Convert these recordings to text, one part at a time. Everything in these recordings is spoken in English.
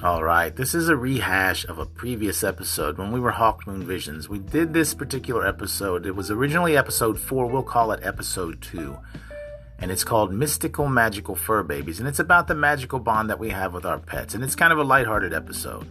Alright, this is a rehash of a previous episode when we were Hawk Moon Visions. We did this particular episode. It was originally episode 4, we'll call it episode 2. And it's called Mystical Magical Fur Babies. And it's about the magical bond that we have with our pets. And it's kind of a lighthearted episode.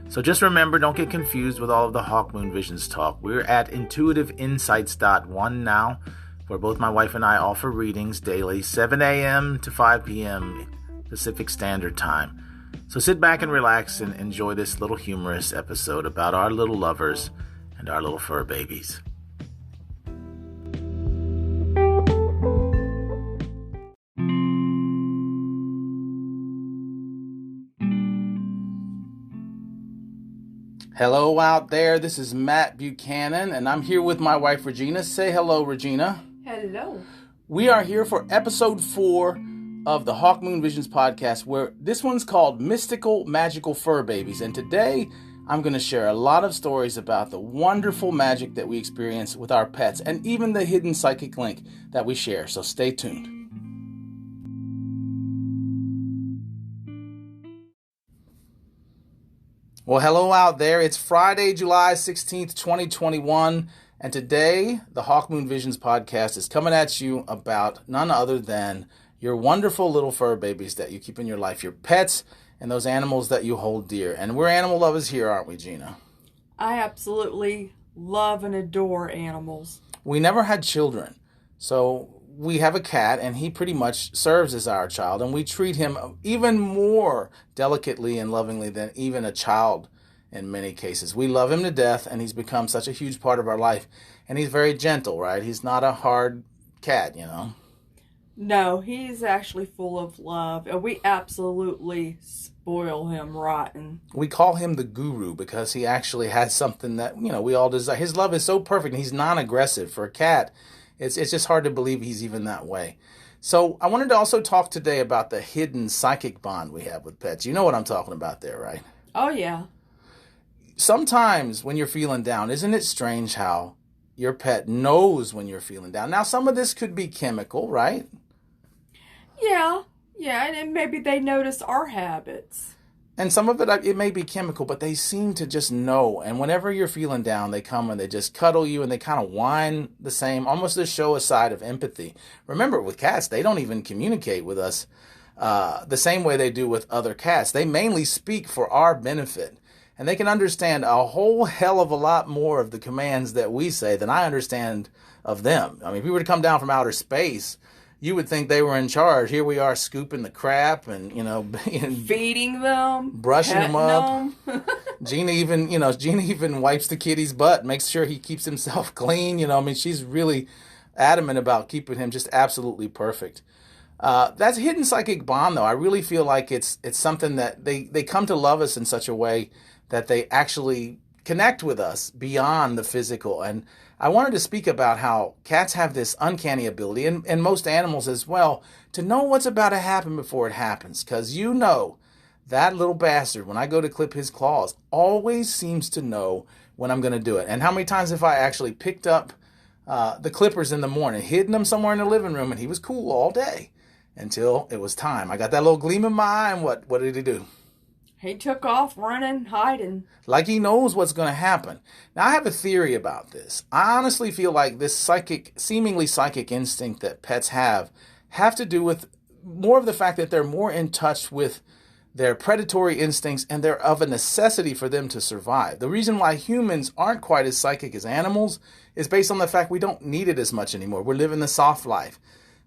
So just remember, don't get confused with all of the Hawk Moon Visions talk. We're at intuitiveinsights.1 now, where both my wife and I offer readings daily, 7 a.m. to 5 p.m. Pacific Standard Time. So sit back and relax and enjoy this little humorous episode about our little lovers and our little fur babies. Hello out there, this is Matt Buchanan, and I'm here with my wife Regina. Say hello, Regina. Hello. We are here for episode 4 of the Hawk Moon Visions podcast, where this one's called Mystical Magical Fur Babies. And today, I'm going to share a lot of stories about the wonderful magic that we experience with our pets, and even the hidden psychic link that we share. So stay tuned. Well, hello out there. It's Friday, July 16th, 2021. And today, the Hawk Moon Visions podcast is coming at you about none other than your wonderful little fur babies that you keep in your life, your pets, and those animals that you hold dear. And we're animal lovers here, aren't we, Gina? I absolutely love and adore animals. We never had children, so we have a cat, and he pretty much serves as our child, and we treat him even more delicately and lovingly than even a child in many cases. We love him to death, and he's become such a huge part of our life. And he's very gentle, right? He's not a hard cat, you know? No, he's actually full of love, and we absolutely spoil him rotten. We call him the guru because he actually has something that, you know, we all desire. His love is so perfect, and he's non-aggressive. For a cat, it's just hard to believe he's even that way. So I wanted to also talk today about the hidden psychic bond we have with pets. You know what I'm talking about there, right? Oh, yeah. Sometimes when you're feeling down, isn't it strange how your pet knows when you're feeling down? Now, some of this could be chemical, right? Yeah, and maybe they notice our habits. And some of it may be chemical, but they seem to just know. And whenever you're feeling down, they come and they just cuddle you and they kind of whine the same, almost to show a side of empathy. Remember, with cats, they don't even communicate with us the same way they do with other cats. They mainly speak for our benefit. And they can understand a whole hell of a lot more of the commands that we say than I understand of them. I mean, if we were to come down from outer space, you would think they were in charge. Here we are scooping the crap and, you know, feeding them, brushing them up. Gina even wipes the kitty's butt, makes sure he keeps himself clean. You know, I mean, she's really adamant about keeping him just absolutely perfect. That's hidden psychic bond, though. I really feel like it's something that they come to love us in such a way that they actually connect with us beyond the physical. And I wanted to speak about how cats have this uncanny ability, and most animals as well, to know what's about to happen before it happens. Because you know, that little bastard, when I go to clip his claws, always seems to know when I'm going to do it. And how many times have I actually picked up the clippers in the morning, hidden them somewhere in the living room, and he was cool all day until it was time. I got that little gleam in my eye, and what did he do? He took off running, hiding. Like he knows what's going to happen. Now, I have a theory about this. I honestly feel like this seemingly psychic instinct that pets have to do with more of the fact that they're more in touch with their predatory instincts, and they're of a necessity for them to survive. The reason why humans aren't quite as psychic as animals is based on the fact we don't need it as much anymore. We're living the soft life.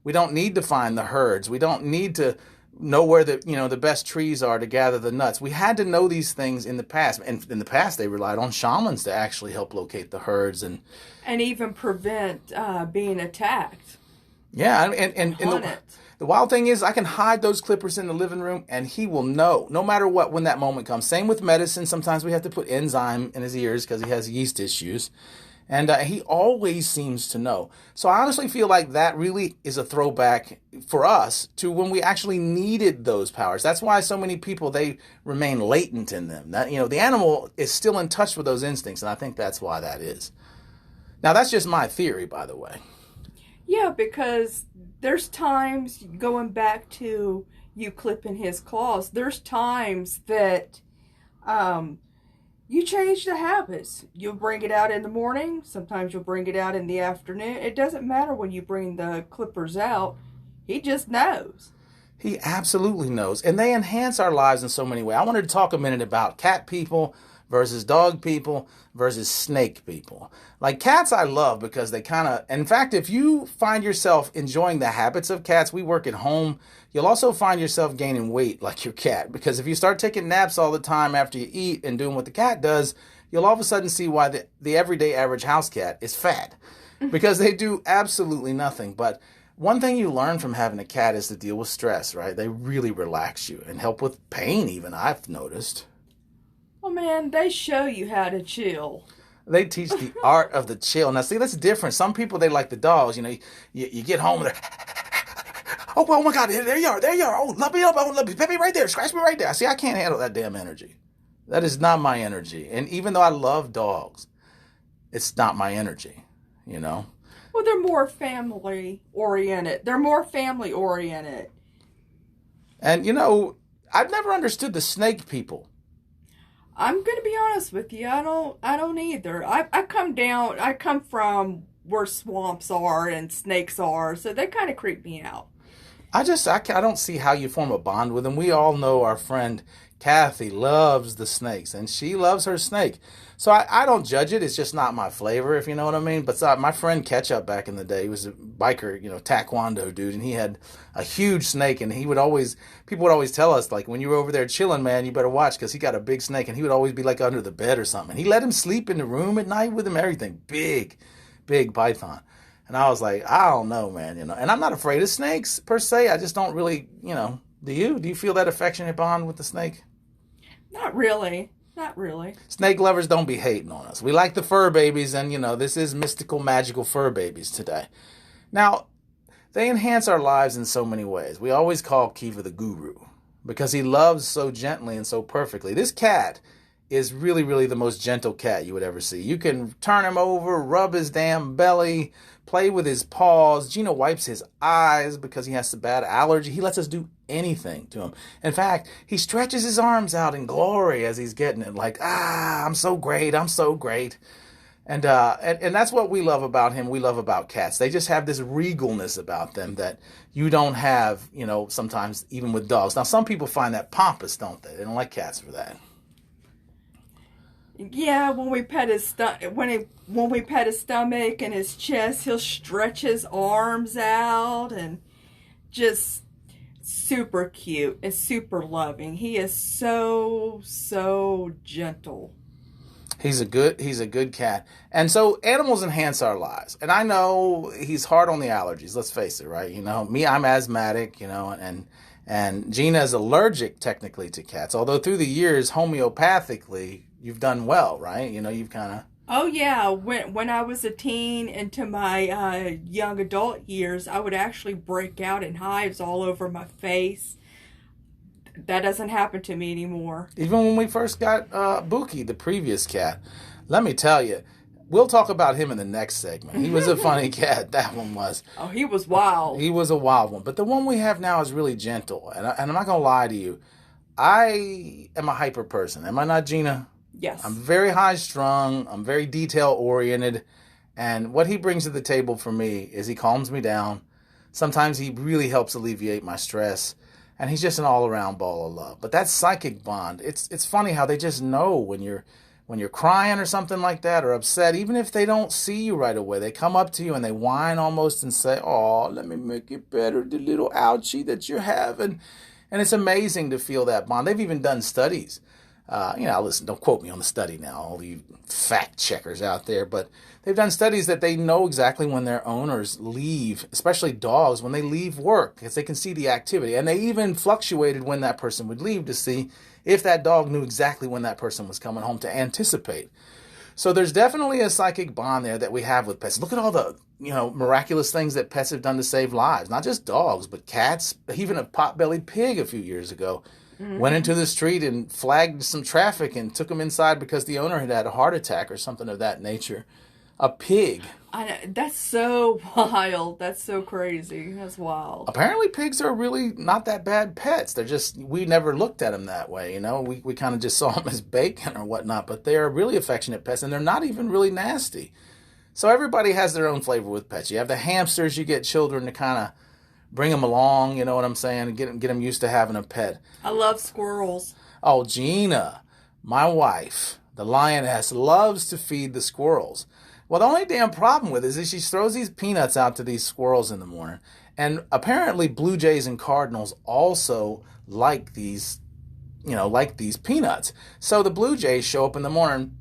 We don't need to find the herds. We don't need to know where the best trees are to gather the nuts. We had to know these things in the past. And in the past, they relied on shamans to actually help locate the herds and even prevent being attacked. Yeah, and the wild thing is, I can hide those clippers in the living room, and he will know, no matter what, when that moment comes. Same with medicine. Sometimes we have to put enzyme in his ears because he has yeast issues. And he always seems to know. So I honestly feel like that really is a throwback for us to when we actually needed those powers. That's why so many people, they remain latent in them. That, the animal is still in touch with those instincts, and I think that's why that is. Now, that's just my theory, by the way. Yeah, because there's times, going back to you clipping his claws, there's times that Um, you change the habits. You'll bring it out in the morning. Sometimes you'll bring it out in the afternoon. It doesn't matter when you bring the clippers out. He just knows. He absolutely knows. And they enhance our lives in so many ways. I wanted to talk a minute about cat people versus dog people versus snake people. Like cats I love because they kind of, in fact, if you find yourself enjoying the habits of cats, we work at home, you'll also find yourself gaining weight like your cat. Because if you start taking naps all the time after you eat and doing what the cat does, you'll all of a sudden see why the everyday average house cat is fat. Because they do absolutely nothing. But one thing you learn from having a cat is to deal with stress, right? They really relax you and help with pain even, I've noticed. Oh man, they show you how to chill. They teach the art of the chill. Now, see, that's different. Some people, they like the dogs. You know, you get home and they're, oh my God, there you are, there you are. Oh, let me up, oh, let me, pet me right there, scratch me right there. See, I can't handle that damn energy. That is not my energy. And even though I love dogs, it's not my energy, you know? Well, they're more family oriented. They're more family oriented. And, you know, I've never understood the snake people. I'm gonna be honest with you. I don't either. I come from where swamps are and snakes are, so they kind of creep me out. I don't see how you form a bond with them. We all know our friend Kathy loves the snakes, and she loves her snake. So I don't judge it. It's just not my flavor, if you know what I mean. But my friend Ketchup back in the day, he was a biker, you know, taekwondo dude, and he had a huge snake, and people would always tell us, like, when you were over there chilling, man, you better watch, because he got a big snake, and he would always be, like, under the bed or something. He let him sleep in the room at night with him, everything. Big, big python. And I was like, I don't know, man, you know. And I'm not afraid of snakes, per se. I just don't really, you know. Do you? Do you feel that affectionate bond with the snake? Not really. Not really. Snake lovers, don't be hating on us. We like the fur babies, and, you know, this is mystical, magical fur babies today. Now, they enhance our lives in so many ways. We always call Kiva the guru because he loves so gently and so perfectly. This cat is really, really the most gentle cat you would ever see. You can turn him over, rub his damn belly, play with his paws. Gina wipes his eyes because he has a bad allergy. He lets us do anything to him. In fact, he stretches his arms out in glory as he's getting it, like, I'm so great, I'm so great. And that's what we love about him. We love about cats. They just have this regalness about them that you don't have, you know, sometimes even with dogs. Now, some people find that pompous, don't they? They don't like cats for that. Yeah, when we pet his stomach and his chest, he'll stretch his arms out and just super cute and super loving. He is so gentle. He's a good cat. And so animals enhance our lives. And I know he's hard on the allergies, let's face it, right? You know, me, I'm asthmatic, you know, and Gina is allergic technically to cats. Although through the years, homeopathically, you've done well, right? You know, you've kind of... Oh yeah, when I was a teen into my young adult years, I would actually break out in hives all over my face. That doesn't happen to me anymore. Even when we first got Buki, the previous cat, let me tell you, we'll talk about him in the next segment. He was a funny cat, that one was. Oh, he was wild. He was a wild one. But the one we have now is really gentle. And I'm not going to lie to you. I am a hyper person. Am I not, Gina? Yes. I'm very high strung. I'm very detail oriented. And what he brings to the table for me is he calms me down. Sometimes he really helps alleviate my stress. And he's just an all-around ball of love. But that psychic bond, it's funny how they just know when you're crying or something like that or upset, even if they don't see you right away. They come up to you and they whine almost and say, oh, let me make it better, the little ouchie that you're having. And it's amazing to feel that bond. They've even done studies. Listen, don't quote me on the study now, all you fact checkers out there, but they've done studies that they know exactly when their owners leave, especially dogs, when they leave work, because they can see the activity. And they even fluctuated when that person would leave to see if that dog knew exactly when that person was coming home to anticipate. So there's definitely a psychic bond there that we have with pets. Look at all the, miraculous things that pets have done to save lives. Not just dogs, but cats, even a pot-bellied pig a few years ago. Mm-hmm. Went into the street and flagged some traffic and took him inside because the owner had had a heart attack or something of that nature. A pig. I know, that's so wild. That's so crazy. That's wild. Apparently pigs are really not that bad pets. They're just, we never looked at them that way, you know. We kind of just saw them as bacon or whatnot, but they are really affectionate pets and they're not even really nasty. So everybody has their own flavor with pets. You have the hamsters, you get children to kind of bring them along, you know what I'm saying, and get them used to having a pet. I love squirrels. Oh, Gina, my wife, the lioness, loves to feed the squirrels. Well, the only damn problem with it is she throws these peanuts out to these squirrels in the morning. And apparently blue jays and cardinals also like these, you know, like these peanuts. So the blue jays show up in the morning,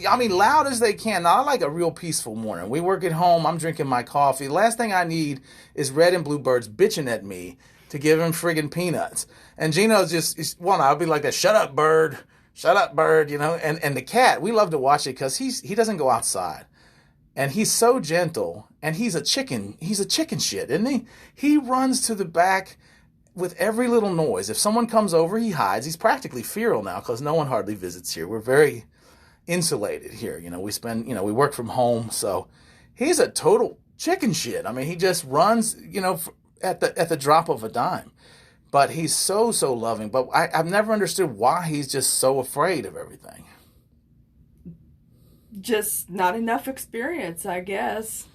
I mean, loud as they can. Now, I like a real peaceful morning. We work at home. I'm drinking my coffee. The last thing I need is red and blue birds bitching at me to give him friggin' peanuts. And Gino's just, well, I'll be like that, shut up, bird. Shut up, bird, you know. And the cat, we love to watch it because he doesn't go outside. And he's so gentle. And he's a chicken shit, isn't he? He runs to the back with every little noise. If someone comes over, he hides. He's practically feral now because no one hardly visits here. We're very insulated here. You know, we work from home. So he's a total chicken shit. I mean, he just runs, you know, at the drop of a dime. But he's so loving. But I've never understood why he's just so afraid of everything. Just not enough experience, I guess,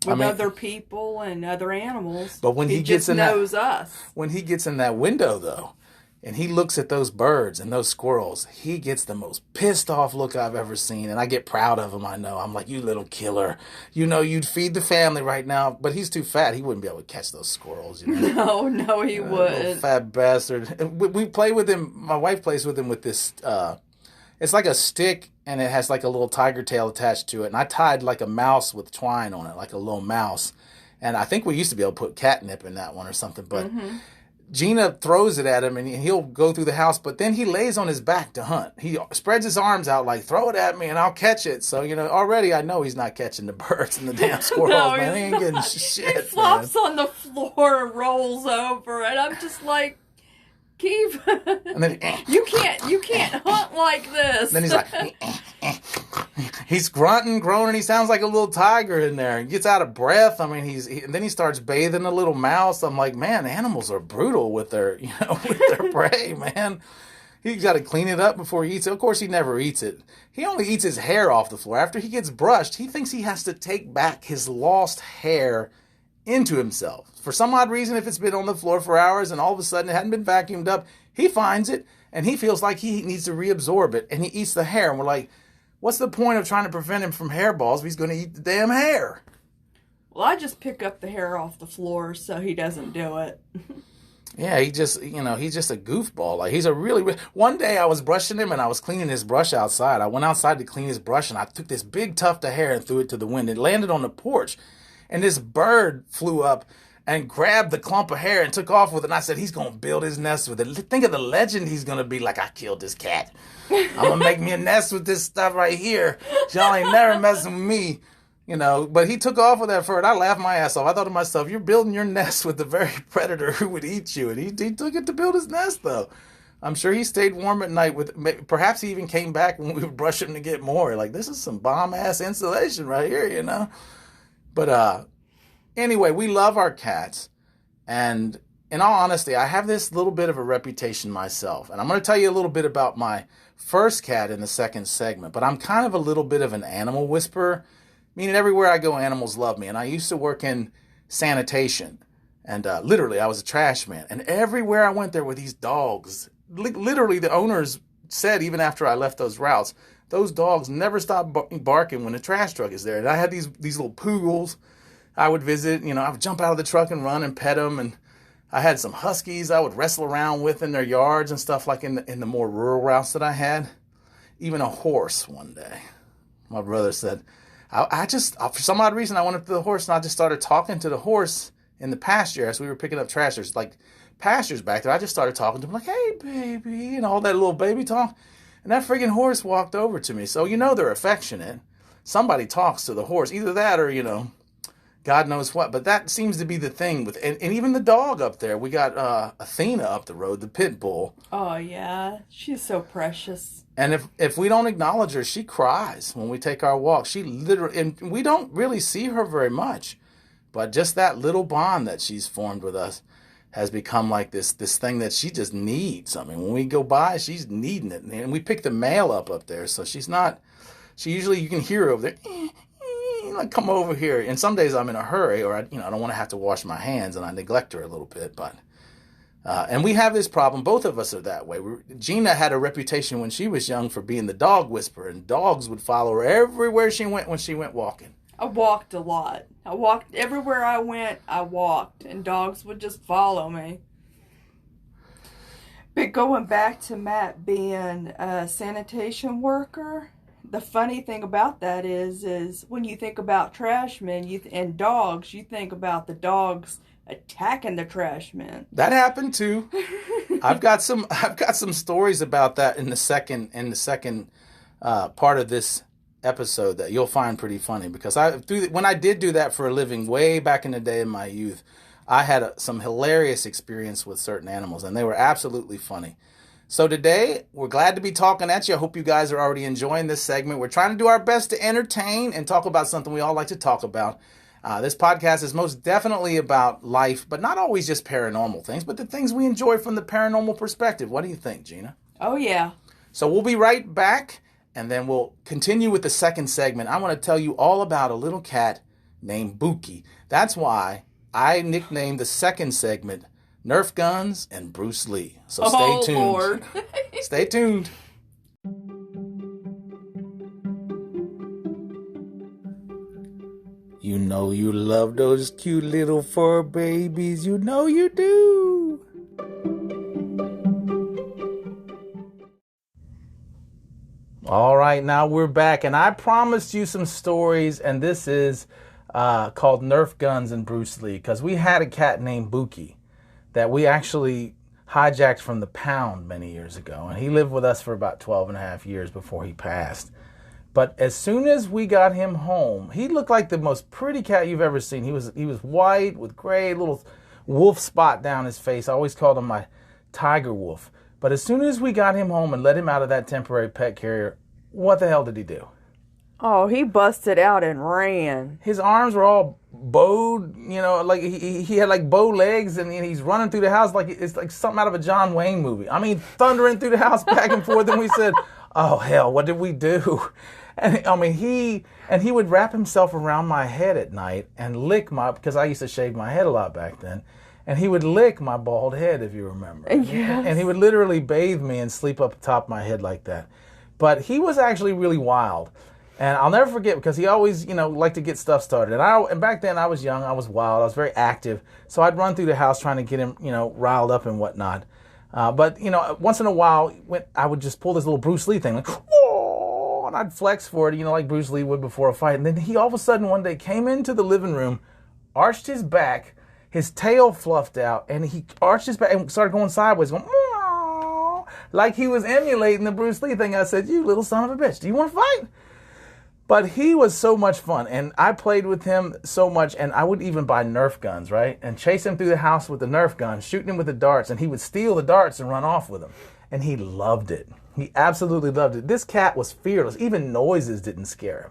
with other people and other animals. But when he gets just knows us. When he gets in that window, though, and he looks at those birds and those squirrels, he gets the most pissed off look I've ever seen. And I get proud of him, I know. I'm like, you little killer. You know, you'd feed the family right now. But he's too fat. He wouldn't be able to catch those squirrels, you know? No, he wouldn't. Fat bastard. We play with him. My wife plays with him with this, it's like a stick and it has like a little tiger tail attached to it. And I tied like a mouse with twine on it, like a little mouse. And I think we used to be able to put catnip in that one or something. But Gina throws it at him and he'll go through the house, but then he lays on his back to hunt. He spreads his arms out like, throw it at me and I'll catch it. So, you know, already I know he's not catching the birds and the damn squirrels, No, man. He ain't getting shit, He flops on the floor and rolls over, and I'm just like, Keith, and then you can't hunt like this. Then he's like, he's grunting, groaning. He sounds like a little tiger in there. He gets out of breath. I mean, and then he starts bathing a little mouse. I'm like, man, animals are brutal with their, you know, with their prey, man. He's got to clean it up before he eats it. Of course, he never eats it. He only eats his hair off the floor. After he gets brushed, he thinks he has to take back his lost hair into himself. For some odd reason, if it's been on the floor for hours and all of a sudden it hadn't been vacuumed up, he finds it and he feels like he needs to reabsorb it and he eats the hair. And we're like, what's the point of trying to prevent him from hairballs if he's going to eat the damn hair? Well, I just pick up the hair off the floor so he doesn't do it. Yeah, he just, you know, he's just a goofball. Like, he's a one day I was brushing him and I was cleaning his brush outside. I went outside to clean his brush and I took this big tuft of hair and threw it to the wind. It landed on the porch and this bird flew up and grabbed the clump of hair and took off with it. And I said, he's going to build his nest with it. Think of the legend he's going to be, like, I killed this cat. I'm going to make me a nest with this stuff right here. Y'all ain't never messing with me. You know, but he took off with that fur, and I laughed my ass off. I thought to myself, you're building your nest with the very predator who would eat you. And he took it to build his nest, though. I'm sure he stayed warm at night. Perhaps he even came back when we would brush him to get more. Like, this is some bomb-ass insulation right here, you know. But, anyway, we love our cats, and in all honesty, I have this little bit of a reputation myself, and I'm going to tell you a little bit about my first cat in the second segment, but I'm kind of a little bit of an animal whisperer, meaning everywhere I go, animals love me, and I used to work in sanitation, and literally, I was a trash man, and everywhere I went there were these dogs. Literally, the owners said, even after I left those routes, those dogs never stop barking when the trash truck is there, and I had these little poodles I would visit, you know, I would jump out of the truck and run and pet them. And I had some huskies I would wrestle around with in their yards and stuff, like in the more rural routes that I had. Even a horse one day. My brother said, I just, for some odd reason, I went up to the horse and I just started talking to the horse in the pasture as we were picking up trash. There's like pastures back there. I just started talking to him like, hey, baby, and all that little baby talk. And that friggin' horse walked over to me. So, you know, they're affectionate. Somebody talks to the horse. Either that or, you know, God knows what. But that seems to be the thing with, and even the dog up there. We got Athena up the road, the pit bull. Oh yeah, she's so precious. And if we don't acknowledge her, she cries when we take our walk. She literally, and we don't really see her very much, but just that little bond that she's formed with us has become like this thing that she just needs. I mean, when we go by, she's needing it. And we pick the mail up there, so she's not. She usually, you can hear her over there. Like, come over here. And some days I'm in a hurry, or I don't want to have to wash my hands, and I neglect her a little bit. But and we have this problem. Both of us are that way. Gina had a reputation when she was young for being the dog whisperer, and dogs would follow her everywhere she went when she went walking. I walked a lot. I walked everywhere I went. I walked, and dogs would just follow me. But going back to Matt being a sanitation worker, the funny thing about that is when you think about trash men and dogs, you think about the dogs attacking the trash men. That happened too. I've got some stories about that in the second part of this episode that you'll find pretty funny, because when I did do that for a living way back in the day in my youth, I had some hilarious experience with certain animals, and they were absolutely funny. So today, we're glad to be talking at you. I hope you guys are already enjoying this segment. We're trying to do our best to entertain and talk about something we all like to talk about. This podcast is most definitely about life, but not always just paranormal things, but the things we enjoy from the paranormal perspective. What do you think, Gina? Oh, yeah. So we'll be right back, and then we'll continue with the second segment. I want to tell you all about a little cat named Buki. That's why I nicknamed the second segment Nerf Guns and Bruce Lee. So stay tuned. Lord. Stay tuned. You know you love those cute little fur babies. You know you do. All right, now we're back, and I promised you some stories, and this is called Nerf Guns and Bruce Lee, because we had a cat named Buki that we actually hijacked from the pound many years ago, and he lived with us for about 12 and a half years before he passed. But as soon as we got him home, he looked like the most pretty cat you've ever seen. He was white with gray little wolf spot down his face. I always called him my tiger wolf. But as soon as we got him home and let him out of that temporary pet carrier, what the hell did he do? Oh, he busted out and ran. His arms were all bowed, like he had like bow legs, and he's running through the house like it's like something out of a John Wayne movie. I mean, thundering through the house back and forth, and we said, oh hell, what did we do? And I mean, he would wrap himself around my head at night and lick because I used to shave my head a lot back then, and he would lick my bald head, if you remember. Yes. And he would literally bathe me and sleep up atop my head like that. But he was actually really wild. And I'll never forget, because he always, liked to get stuff started. And back then I was young, I was wild, I was very active. So I'd run through the house trying to get him, riled up and whatnot. But once in a while, I would just pull this little Bruce Lee thing, like, whoa, and I'd flex for it, like Bruce Lee would before a fight. And then he all of a sudden one day came into the living room, arched his back, his tail fluffed out, and he arched his back and started going sideways, going, whoa, like he was emulating the Bruce Lee thing. I said, you little son of a bitch, do you want to fight? But he was so much fun, and I played with him so much, and I would even buy Nerf guns, right? And chase him through the house with the Nerf gun, shooting him with the darts, and he would steal the darts and run off with them. And he loved it. He absolutely loved it. This cat was fearless. Even noises didn't scare him.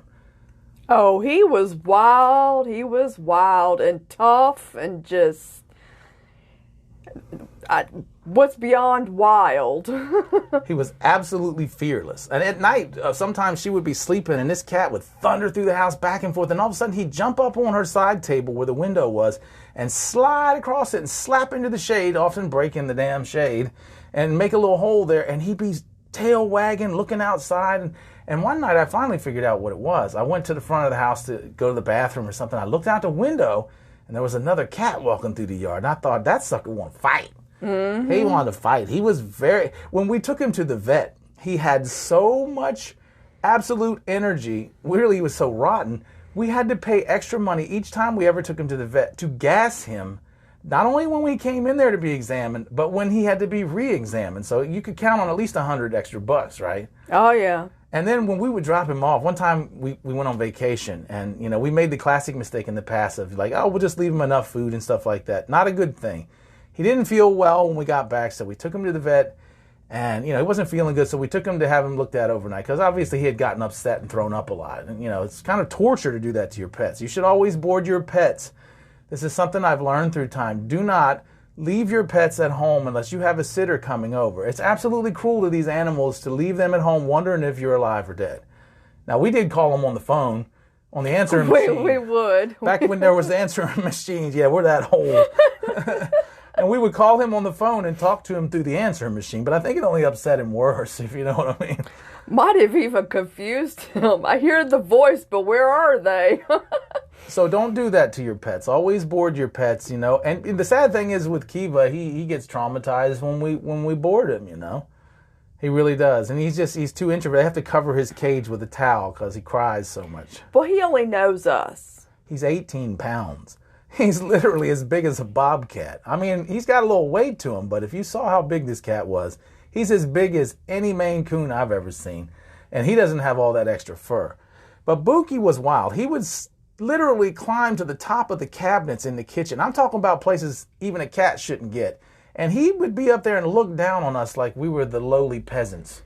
Oh, he was wild. He was wild and tough and just... what's beyond wild? He was absolutely fearless. And at night, sometimes she would be sleeping and this cat would thunder through the house back and forth, and all of a sudden he'd jump up on her side table where the window was and slide across it and slap into the shade, often breaking the damn shade, and make a little hole there, and he'd be tail wagging, looking outside. And one night I finally figured out what it was. I went to the front of the house to go to the bathroom or something. I looked out the window and there was another cat walking through the yard, and I thought, that sucker won't fight. Mm-hmm. He wanted to fight. He was when we took him to the vet, he had so much absolute energy. Really, he was so rotten. We had to pay extra money each time we ever took him to the vet to gas him, not only when we came in there to be examined, but when he had to be re-examined. So you could count on at least $100 extra, right? Oh, yeah. And then when we would drop him off, one time we went on vacation, and we made the classic mistake in the past of like, oh, we'll just leave him enough food and stuff like that. Not a good thing. He didn't feel well when we got back, so we took him to the vet, and he wasn't feeling good, so we took him to have him looked at overnight because obviously he had gotten upset and thrown up a lot. And it's kind of torture to do that to your pets. You should always board your pets. This is something I've learned through time. Do not leave your pets at home unless you have a sitter coming over. It's absolutely cruel to these animals to leave them at home wondering if you're alive or dead. Now, we did call them on the phone, on the answering machine. We would. Back when there was answering machines. Yeah, we're that old. And we would call him on the phone and talk to him through the answering machine. But I think it only upset him worse, if you know what I mean. Might have even confused him. I hear the voice, but where are they? So don't do that to your pets. Always board your pets, And the sad thing is with Kiva, he gets traumatized when we board him, He really does. And he's too introverted. I have to cover his cage with a towel because he cries so much. Well, he only knows us. He's 18 pounds. He's literally as big as a bobcat. I mean, he's got a little weight to him, but if you saw how big this cat was, he's as big as any Maine Coon I've ever seen. And he doesn't have all that extra fur. But Buki was wild. He would literally climb to the top of the cabinets in the kitchen. I'm talking about places even a cat shouldn't get. And he would be up there and look down on us like we were the lowly peasants.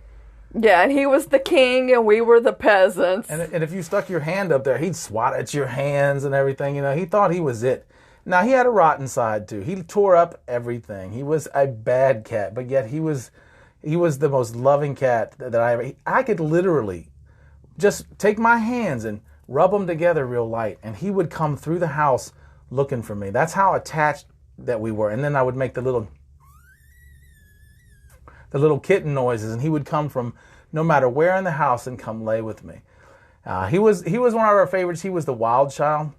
Yeah, and he was the king and we were the peasants. And if you stuck your hand up there, he'd swat at your hands and everything. He thought he was it. Now, he had a rotten side, too. He tore up everything. He was a bad cat, but yet he was the most loving cat that I could literally just take my hands and rub them together real light, and he would come through the house looking for me. That's how attached that we were. And then I would make the little kitten noises, and he would come from no matter where in the house and come lay with me. He was one of our favorites. He was the wild child.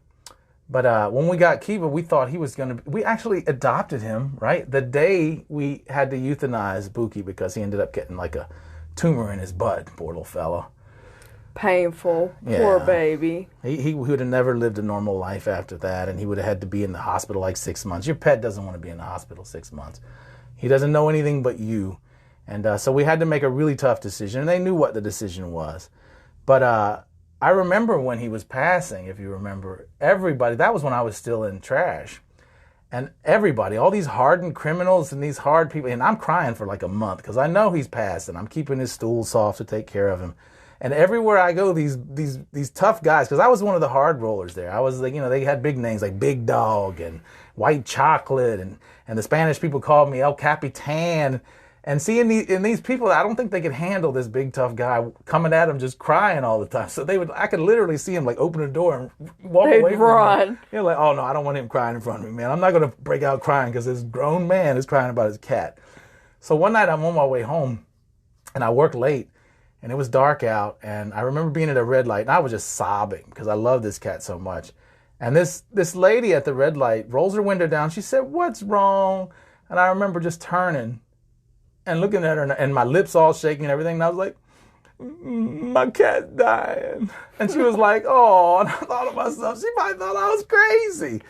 But when we got Kiva, we thought he was going to... We actually adopted him, right? The day we had to euthanize Buki because he ended up getting like a tumor in his butt, poor little fellow. Painful. Yeah. Poor baby. He would have never lived a normal life after that, and he would have had to be in the hospital like 6 months. Your pet doesn't want to be in the hospital 6 months. He doesn't know anything but you. And so we had to make a really tough decision, and they knew what the decision was. But I remember when he was passing, if you remember, everybody, that was when I was still in trash. And everybody, all these hardened criminals and these hard people, and I'm crying for like a month because I know he's passed, and I'm keeping his stool soft to take care of him. And everywhere I go, these tough guys, because I was one of the hard rollers there. I was like, they had big names like Big Dog and White Chocolate, and the Spanish people called me El Capitan. And seeing these people, I don't think they could handle this big tough guy coming at them just crying all the time. So I could literally see him like open the door and walk away from him. They're like, oh no, I don't want him crying in front of me, man. I'm not going to break out crying because this grown man is crying about his cat. So one night I'm on my way home and I worked late and it was dark out. And I remember being at a red light and I was just sobbing because I love this cat so much. And this lady at the red light rolls her window down. She said, "What's wrong?" And I remember just turning and looking at her, and my lips all shaking and everything. And I was like, "My cat's dying." And she was like, "Oh," and I thought to myself, she probably thought I was crazy.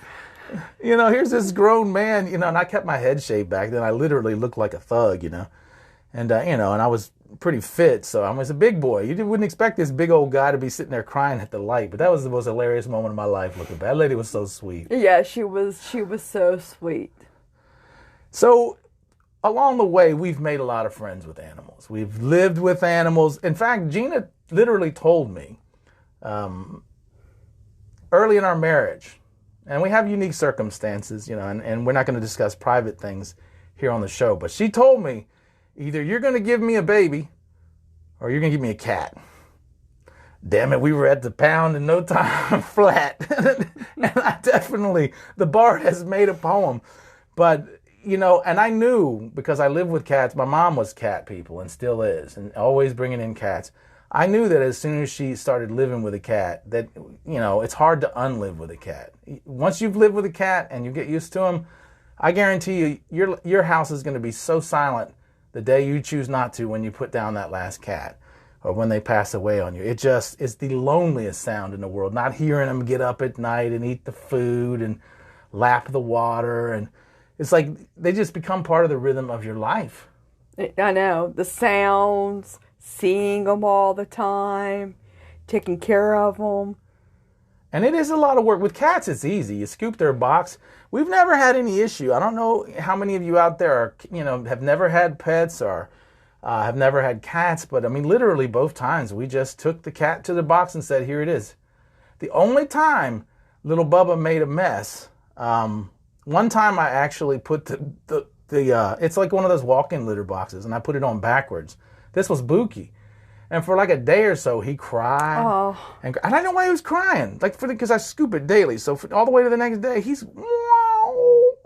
Here's this grown man, and I kept my head shaved back then. I literally looked like a thug, And, and I was pretty fit, so I was a big boy. You wouldn't expect this big old guy to be sitting there crying at the light, but that was the most hilarious moment of my life looking back. That lady was so sweet. Yeah, she was so sweet. So along the way, we've made a lot of friends with animals. We've lived with animals. In fact, Gina literally told me early in our marriage, and we have unique circumstances, and we're not going to discuss private things here on the show, but she told me, either you're going to give me a baby or you're going to give me a cat. Damn it, we were at the pound in no time flat. And I definitely, the bar has made a poem. But, and I knew, because I lived with cats, my mom was cat people and still is, and always bringing in cats. I knew that as soon as she started living with a cat, that, it's hard to unlive with a cat. Once you've lived with a cat and you get used to them, I guarantee you, your house is going to be so silent the day you choose not to when you put down that last cat or when they pass away on you. It just is the loneliest sound in the world, not hearing them get up at night and eat the food and lap the water. And it's like they just become part of the rhythm of your life. I know. The sounds, seeing them all the time, taking care of them. And it is a lot of work. With cats, it's easy. You scoop their box. We've never had any issue. I don't know how many of you out there are, have never had pets or have never had cats, but I mean, literally both times we just took the cat to the box and said, here it is. The only time little Bubba made a mess, one time I actually put the it's like one of those walk-in litter boxes, and I put it on backwards. This was Buki. And for like a day or so, he cried. Oh. And I don't know why he was crying. Because I scoop it daily. So all the way to the next day, he's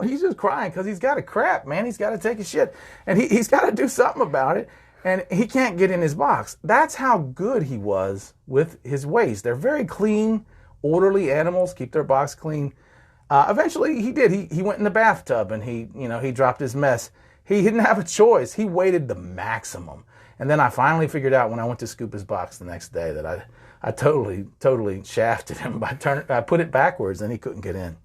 just crying because he's got to crap, man. He's got to take a shit. And he's got to do something about it. And he can't get in his box. That's how good he was with his waste. They're very clean, orderly animals, keep their box clean. Eventually, he did. He went in the bathtub and he dropped his mess. He didn't have a choice. He waited the maximum. And then I finally figured out when I went to scoop his box the next day that I totally shafted him I put it backwards and he couldn't get in.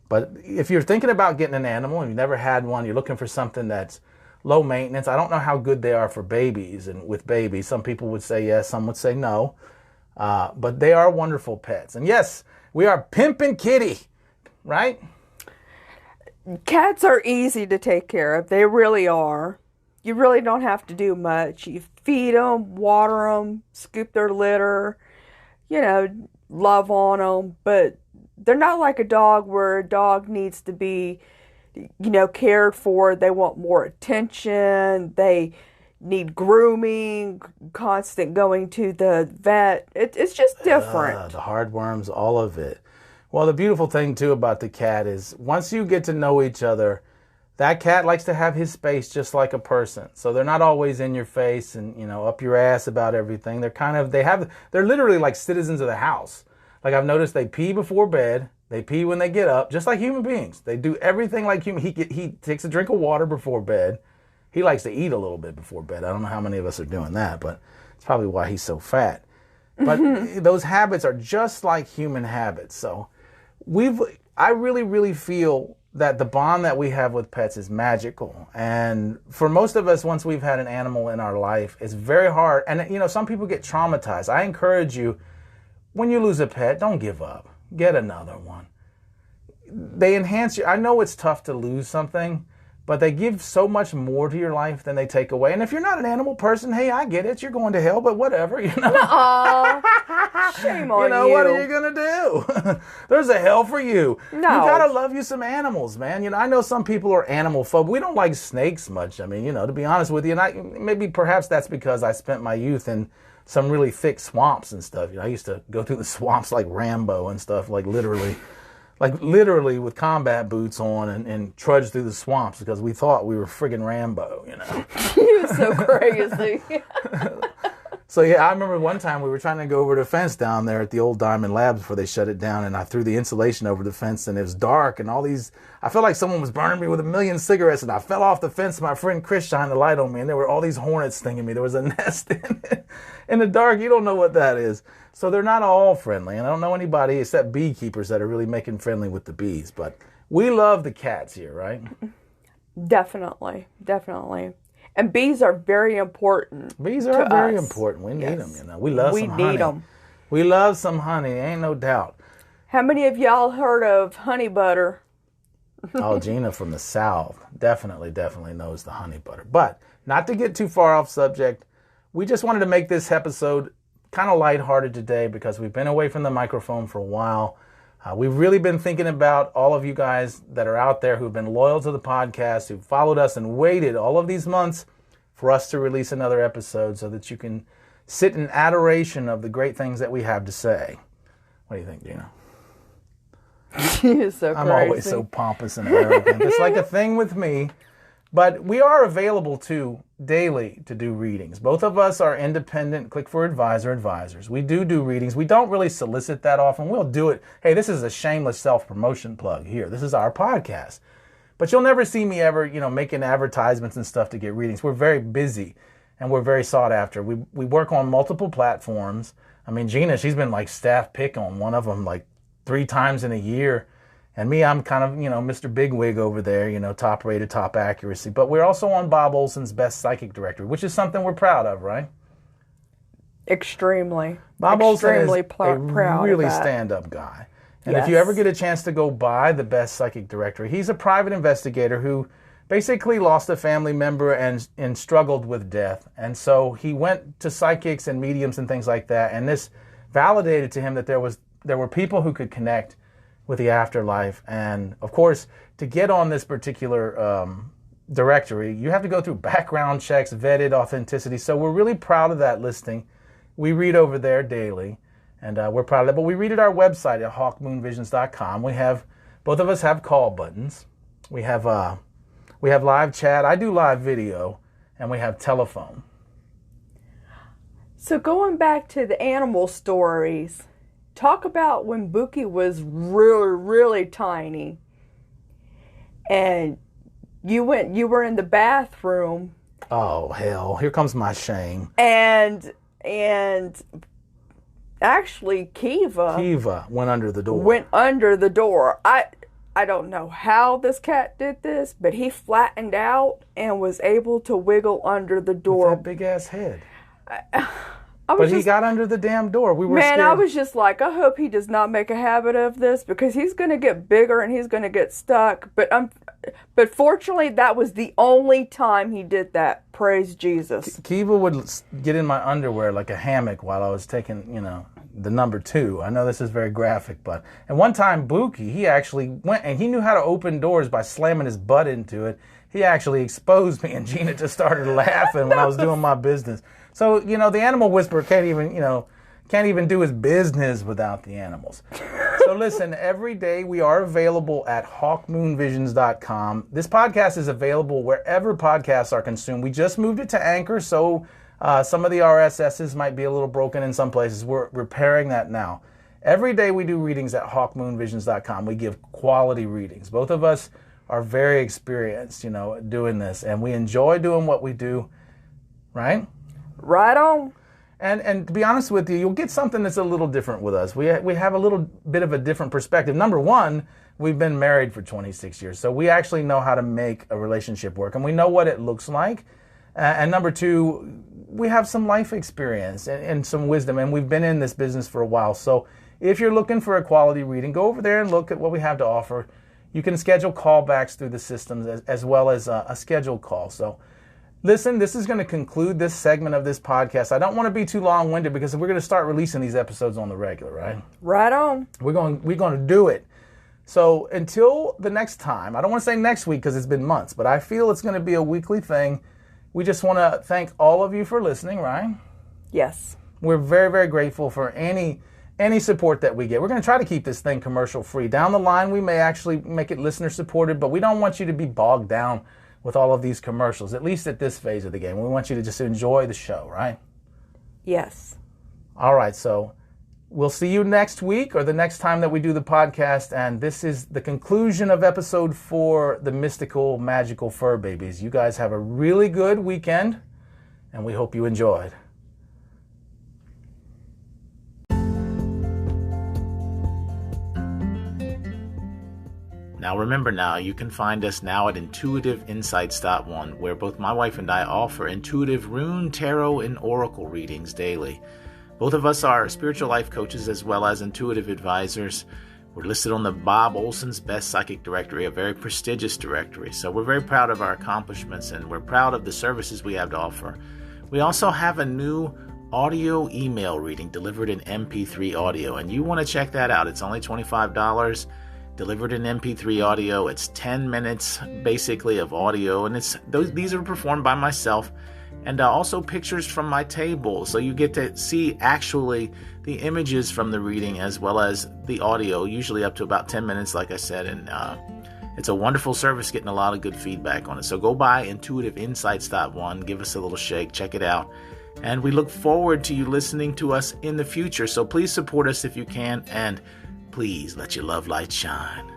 But if you're thinking about getting an animal and you've never had one, you're looking for something that's low maintenance. I don't know how good they are for babies and with babies. Some people would say yes, some would say no. But they are wonderful pets. And yes, we are pimping kitty, right? Cats are easy to take care of. They really are. You really don't have to do much. You feed them, water them, scoop their litter, love on them. But they're not like a dog where a dog needs to be, cared for. They want more attention. They need grooming, constant going to the vet. It's just different. The hardworms, all of it. Well, the beautiful thing, too, about the cat is once you get to know each other, that cat likes to have his space just like a person. So they're not always in your face and, up your ass about everything. They're literally like citizens of the house. Like I've noticed they pee before bed. They pee when they get up, just like human beings. They do everything like human. He takes a drink of water before bed. He likes to eat a little bit before bed. I don't know how many of us are doing that, but it's probably why he's so fat. But those habits are just like human habits. So I really, really feel that the bond that we have with pets is magical. And for most of us, once we've had an animal in our life, it's very hard. And, some people get traumatized. I encourage you, when you lose a pet, don't give up. Get another one. They enhance you. I know it's tough to lose something, but they give so much more to your life than they take away. And if you're not an animal person, hey, I get it. You're going to hell, but whatever, Nuh-uh. Shame on you. What are you going to do? There's a hell for you. No. You got to love you some animals, man. I know some people are animal phobic. We don't like snakes much. I mean, to be honest with you, and perhaps that's because I spent my youth in some really thick swamps and stuff. I used to go through the swamps like Rambo and stuff, like literally with combat boots on and trudge through the swamps because we thought we were friggin' Rambo, You're so crazy. So yeah, I remember one time we were trying to go over the fence down there at the old Diamond Labs before they shut it down, and I threw the insulation over the fence, and it was dark, and I felt like someone was burning me with 1,000,000 cigarettes, and I fell off the fence. My friend Chris shined the light on me, and there were all these hornets stinging me. There was a nest in it. In the dark, you don't know what that is. So they're not all friendly, and I don't know anybody except beekeepers that are really making friendly with the bees. But we love the cats here, right? Definitely. And bees are very important. Bees are very important. We need them, We love some honey. We need them. We love some honey, ain't no doubt. How many of y'all heard of honey butter? Oh, Gina from the South definitely knows the honey butter. But not to get too far off subject, we just wanted to make this episode kind of lighthearted today because we've been away from the microphone for a while. We've really been thinking about all of you guys that are out there who've been loyal to the podcast, who've followed us and waited all of these months for us to release another episode so that you can sit in adoration of the great things that we have to say. What do you think, Gina? You're so crazy. I'm always so pompous and arrogant. It's like a thing with me. But we are available, too, daily to do readings. Both of us are independent Click for advisors. We do readings. We don't really solicit that often. We'll do it. Hey, this is a shameless self-promotion plug here. This is our podcast. But you'll never see me ever, making advertisements and stuff to get readings. We're very busy and we're very sought after. We work on multiple platforms. I mean, Gina, she's been like staff pick on one of them like 3 times in a year. And me, I'm kind of, Mr. Bigwig over there, top rated, top accuracy. But we're also on Bob Olson's Best Psychic Directory, which is something we're proud of, right? Extremely. Bob Olson is proud a really of that. stand-up guy. And Yes. if you ever get a chance to go by the Best Psychic Directory, he's a private investigator who basically lost a family member and struggled with death. And so he went to psychics and mediums and things like that. And this validated to him that there were people who could connect with the afterlife. And of course, to get on this particular directory, you have to go through background checks, vetted authenticity. So we're really proud of that listing. We read over there daily, and we're proud of that. But we read at our website at hawkmoonvisions.com. Both of us have call buttons. We have live chat. I do live video, and we have telephone. So going back to the animal stories, talk about when Buki was really, really tiny, and you were in the bathroom. Oh hell! Here comes my shame. And actually, Kiva went under the door. Went under the door. I don't know how this cat did this, but he flattened out and was able to wiggle under the door. With that big ass head. But he got under the damn door. We were scared. I was just like, I hope he does not make a habit of this, because he's going to get bigger and he's going to get stuck. But fortunately, that was the only time he did that. Praise Jesus. Kiva would get in my underwear like a hammock while I was taking, the number 2. I know this is very graphic, and one time Buki, he actually went and he knew how to open doors by slamming his butt into it. He actually exposed me, and Gina just started laughing when I was doing my business. So, the animal whisperer can't even do his business without the animals. So listen, every day we are available at hawkmoonvisions.com. This podcast is available wherever podcasts are consumed. We just moved it to Anchor, so some of the RSSs might be a little broken in some places. We're repairing that now. Every day we do readings at hawkmoonvisions.com. We give quality readings. Both of us are very experienced, doing this, and we enjoy doing what we do, right? Right on. And to be honest with you, you'll get something that's a little different with us. We have a little bit of a different perspective. Number one, we've been married for 26 years, so we actually know how to make a relationship work, and we know what it looks like. And number two, we have some life experience and some wisdom, and we've been in this business for a while. So if you're looking for a quality reading, go over there and look at what we have to offer. You can schedule callbacks through the systems as well as a scheduled call. So listen, this is going to conclude this segment of this podcast. I don't want to be too long-winded because we're going to start releasing these episodes on the regular, right? Right on. We're going to do it. So until the next time, I don't want to say next week because it's been months, but I feel it's going to be a weekly thing. We just want to thank all of you for listening, right? Yes. We're very, very grateful for any support that we get. We're going to try to keep this thing commercial free. Down the line, we may actually make it listener supported, but we don't want you to be bogged down with all of these commercials, at least at this phase of the game. We want you to just enjoy the show, right? Yes. All right, so we'll see you next week or the next time that we do the podcast, and this is the conclusion of episode 4, The Mystical Magical Fur Babies. You guys have a really good weekend, and we hope you enjoyed. Now remember, you can find us now at intuitiveinsights.one, where both my wife and I offer intuitive rune, tarot, and oracle readings daily. Both of us are spiritual life coaches as well as intuitive advisors. We're listed on the Bob Olson's Best Psychic Directory, a very prestigious directory. So we're very proud of our accomplishments, and we're proud of the services we have to offer. We also have a new audio email reading delivered in MP3 audio, and you want to check that out. It's only $25. Delivered in MP3 audio. It's 10 minutes basically of audio, and these are performed by myself, and also pictures from my table, so you get to see actually the images from the reading as well as the audio, usually up to about 10 minutes, like I said, and it's a wonderful service, getting a lot of good feedback on it. So go by intuitiveinsights.one, give us a little shake, check it out, and we look forward to you listening to us in the future. So please support us if you can, and please let your love light shine.